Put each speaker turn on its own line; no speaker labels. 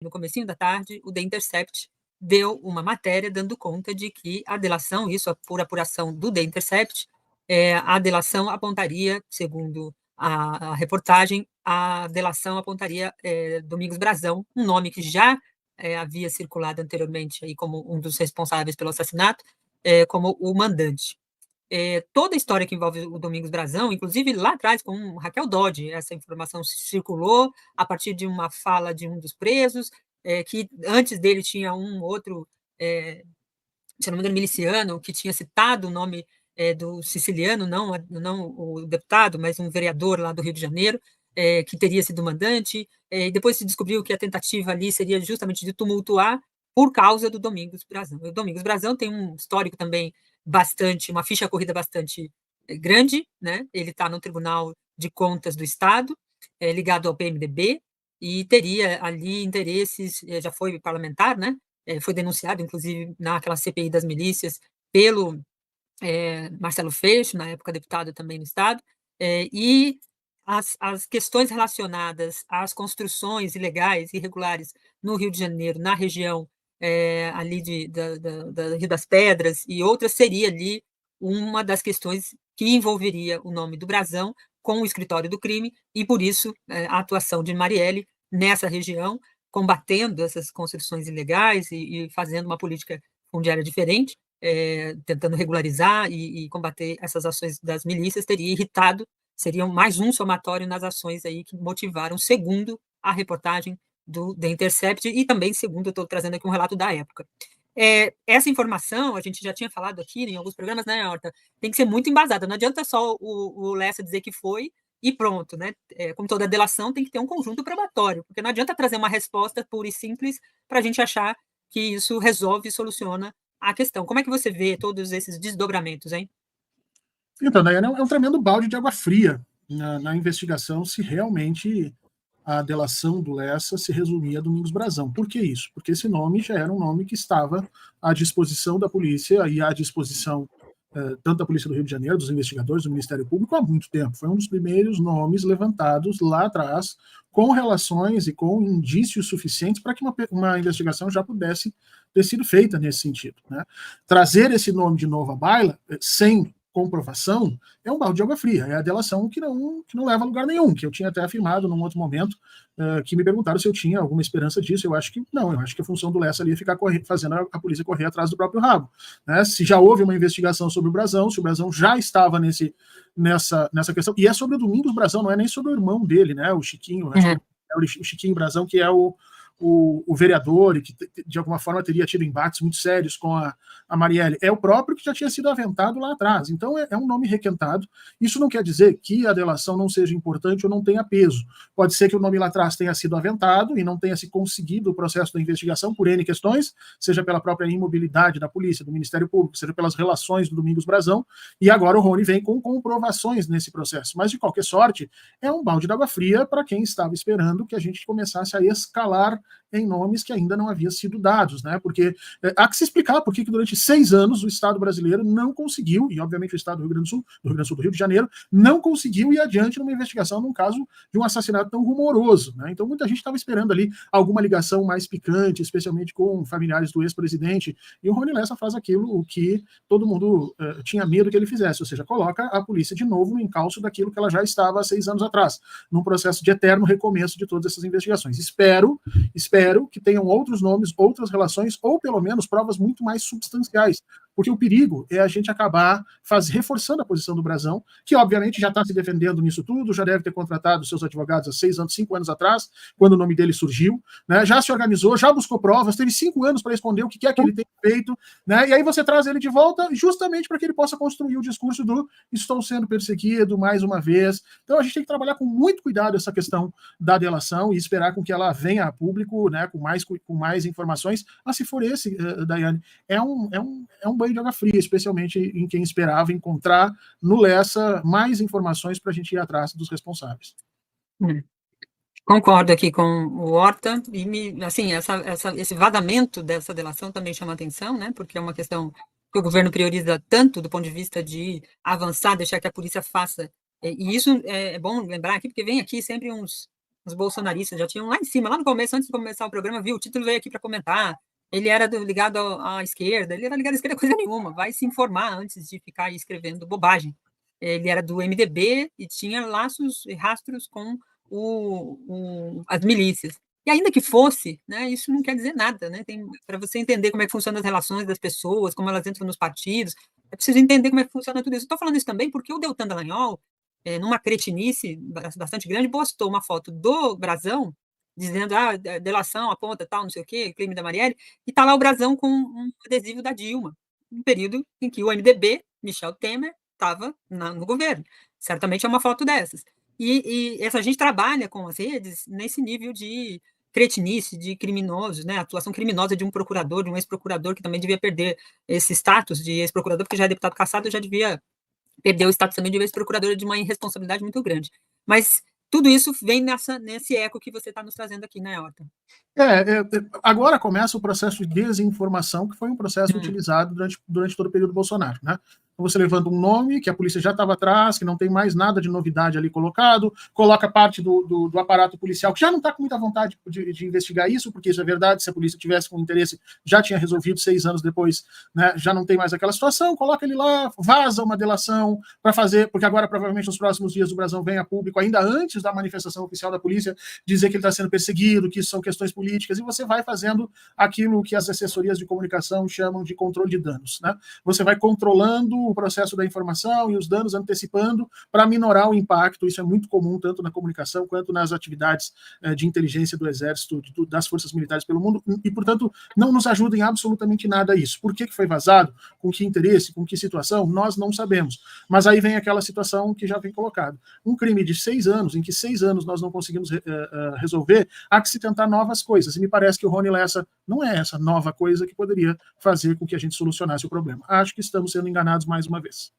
no comecinho da tarde, o The Intercept deu uma matéria dando conta de que a delação, isso por apuração do The Intercept, a delação apontaria, segundo a reportagem, a delação apontaria Domingos Brazão, um nome que já havia circulado anteriormente aí como um dos responsáveis pelo assassinato, como o mandante. Toda a história que envolve o Domingos Brazão, inclusive lá atrás com Raquel Dodge, essa informação circulou a partir de uma fala de um dos presos, que antes dele tinha um outro, se não me engano, miliciano, que tinha citado o nome do siciliano, não o deputado, mas um vereador lá do Rio de Janeiro, que teria sido mandante, e depois se descobriu que a tentativa ali seria justamente de tumultuar por causa do Domingos Brazão. O Domingos Brazão tem um histórico também uma ficha corrida bastante grande, né? Ele está no Tribunal de Contas do Estado, ligado ao PMDB, e teria ali interesses, já foi parlamentar, né? Foi denunciado, inclusive, naquela CPI das milícias, pelo Marcelo Freixo, na época deputado também no Estado, e as questões relacionadas às construções ilegais, irregulares, no Rio de Janeiro, na região ali da Rio das Pedras e outras, seria ali uma das questões que envolveria o nome do Brazão com o escritório do crime, e por isso a atuação de Marielle nessa região, combatendo essas construções ilegais e fazendo uma política fundiária diferente, tentando regularizar e combater essas ações das milícias, teria irritado, seria mais um somatório nas ações aí que motivaram, segundo a reportagem do The Intercept, e também segundo, eu estou trazendo aqui um relato da época. Essa informação, a gente já tinha falado aqui em alguns programas, né, Horta, tem que ser muito embasada, não adianta só o Lessa dizer que foi e pronto, né? Como toda delação, tem que ter um conjunto probatório, porque não adianta trazer uma resposta pura e simples para a gente achar que isso resolve e soluciona a questão. Como é que você vê todos esses desdobramentos, hein?
Então, Daiane, é um tremendo balde de água fria na investigação se realmente a delação do Lessa se resumia a Domingos Brazão. Por que isso? Porque esse nome já era um nome que estava à disposição da polícia e à disposição tanto da Polícia do Rio de Janeiro, dos investigadores, do Ministério Público, há muito tempo. Foi um dos primeiros nomes levantados lá atrás, com relações e com indícios suficientes para que uma investigação já pudesse ter sido feita nesse sentido, né? Trazer esse nome de novo à baila, sem comprovação, é um balde de água fria, é a delação que não leva a lugar nenhum, que eu tinha até afirmado num outro momento, que me perguntaram se eu tinha alguma esperança disso. Eu acho que não, eu acho que a função do Lessa ali é ficar fazendo a polícia correr atrás do próprio rabo, né? Se já houve uma investigação sobre o Brazão, se o Brazão já estava nessa questão, e é sobre o Domingos Brazão, não é nem sobre o irmão dele, né, o Chiquinho, acho que é o Chiquinho Brazão, que é o vereador, e que de alguma forma teria tido embates muito sérios com a Marielle, é o próprio que já tinha sido aventado lá atrás. Então é um nome requentado. Isso não quer dizer que a delação não seja importante ou não tenha peso. Pode ser que o nome lá atrás tenha sido aventado e não tenha se conseguido o processo da investigação por N questões, seja pela própria imobilidade da polícia, do Ministério Público, seja pelas relações do Domingos Brazão, e agora o Rony vem com comprovações nesse processo. Mas, de qualquer sorte, é um balde de água fria para quem estava esperando que a gente começasse a escalar em nomes que ainda não haviam sido dados, né? Porque há que se explicar por que durante 6 anos o Estado brasileiro não conseguiu, e obviamente o Estado do Rio Grande do Sul, do Rio de Janeiro, não conseguiu ir adiante numa investigação num caso de um assassinato tão rumoroso, né? Então muita gente estava esperando ali alguma ligação mais picante, especialmente com familiares do ex-presidente, e o Rony Lessa faz aquilo que todo mundo tinha medo que ele fizesse, ou seja, coloca a polícia de novo no encalço daquilo que ela já estava há 6 anos atrás, num processo de eterno recomeço de todas essas investigações. Espero que tenham outros nomes, outras relações, ou pelo menos provas muito mais substanciais, porque o perigo é a gente acabar reforçando a posição do Brazão, que obviamente já está se defendendo nisso tudo, já deve ter contratado seus advogados há 6 anos, 5 anos atrás, quando o nome dele surgiu, né? Já se organizou, já buscou provas, teve 5 anos para responder o que é que ele tem feito, né? E aí você traz ele de volta justamente para que ele possa construir o discurso do estou sendo perseguido mais uma vez. Então a gente tem que trabalhar com muito cuidado essa questão da delação e esperar com que ela venha a público, né, com mais informações. Mas se for esse, Daiane, é um banho de água fria, especialmente em quem esperava encontrar no Lessa mais informações para a gente ir atrás dos responsáveis.
Concordo aqui com o Horta, e assim, esse vadamento dessa delação também chama atenção, né, porque é uma questão que o governo prioriza tanto do ponto de vista de avançar, deixar que a polícia faça, e isso é bom lembrar aqui, porque vem aqui sempre uns os bolsonaristas já tinham lá em cima, lá no começo, antes de começar o programa, viu, o título veio aqui para comentar, ele era ligado à esquerda, ele era ligado à esquerda coisa nenhuma, vai se informar antes de ficar aí escrevendo bobagem. Ele era do MDB e tinha laços e rastros com as milícias. E ainda que fosse, né, isso não quer dizer nada, né? Para você entender como é que funcionam as relações das pessoas, como elas entram nos partidos, é preciso entender como é que funciona tudo isso. Estou falando isso também porque o Deltan Dallagnol, numa cretinice bastante grande, postou uma foto do Brazão, dizendo, delação, aponta, tal, não sei o quê, crime da Marielle, e está lá o Brazão com um adesivo da Dilma, um período em que o MDB, Michel Temer, estava no governo. Certamente é uma foto dessas. E essa gente trabalha com as redes nesse nível de cretinice, de criminosos, né? A atuação criminosa de um procurador, de um ex-procurador, que também devia perder esse status de ex-procurador, porque já é deputado cassado, já devia perder o status também de ex-procurador, de uma irresponsabilidade muito grande. Mas tudo isso vem nesse eco que você está nos trazendo aqui, né, Horta?
Agora começa o processo de desinformação, que foi um processo utilizado durante todo o período Bolsonaro, né? Você levanta um nome que a polícia já estava atrás, que não tem mais nada de novidade ali colocado, coloca parte do aparato policial, que já não está com muita vontade de investigar isso, porque isso é verdade, se a polícia tivesse com interesse, já tinha resolvido 6 anos depois, né, já não tem mais aquela situação, coloca ele lá, vaza uma delação para fazer, porque agora provavelmente nos próximos dias o Brasão vem a público, ainda antes da manifestação oficial da polícia, dizer que ele está sendo perseguido, que isso são questões políticas, e você vai fazendo aquilo que as assessorias de comunicação chamam de controle de danos, né? Você vai controlando o processo da informação e os danos, antecipando para minorar o impacto. Isso é muito comum tanto na comunicação quanto nas atividades de inteligência do Exército, das forças militares pelo mundo, e, portanto, não nos ajuda em absolutamente nada isso. Por que foi vazado? Com que interesse? Com que situação? Nós não sabemos. Mas aí vem aquela situação que já vem colocada. Um crime de 6 anos, em que 6 anos nós não conseguimos resolver, há que se tentar novas coisas. E me parece que o Rony Lessa não é essa nova coisa que poderia fazer com que a gente solucionasse o problema. Acho que estamos sendo enganados mais uma vez.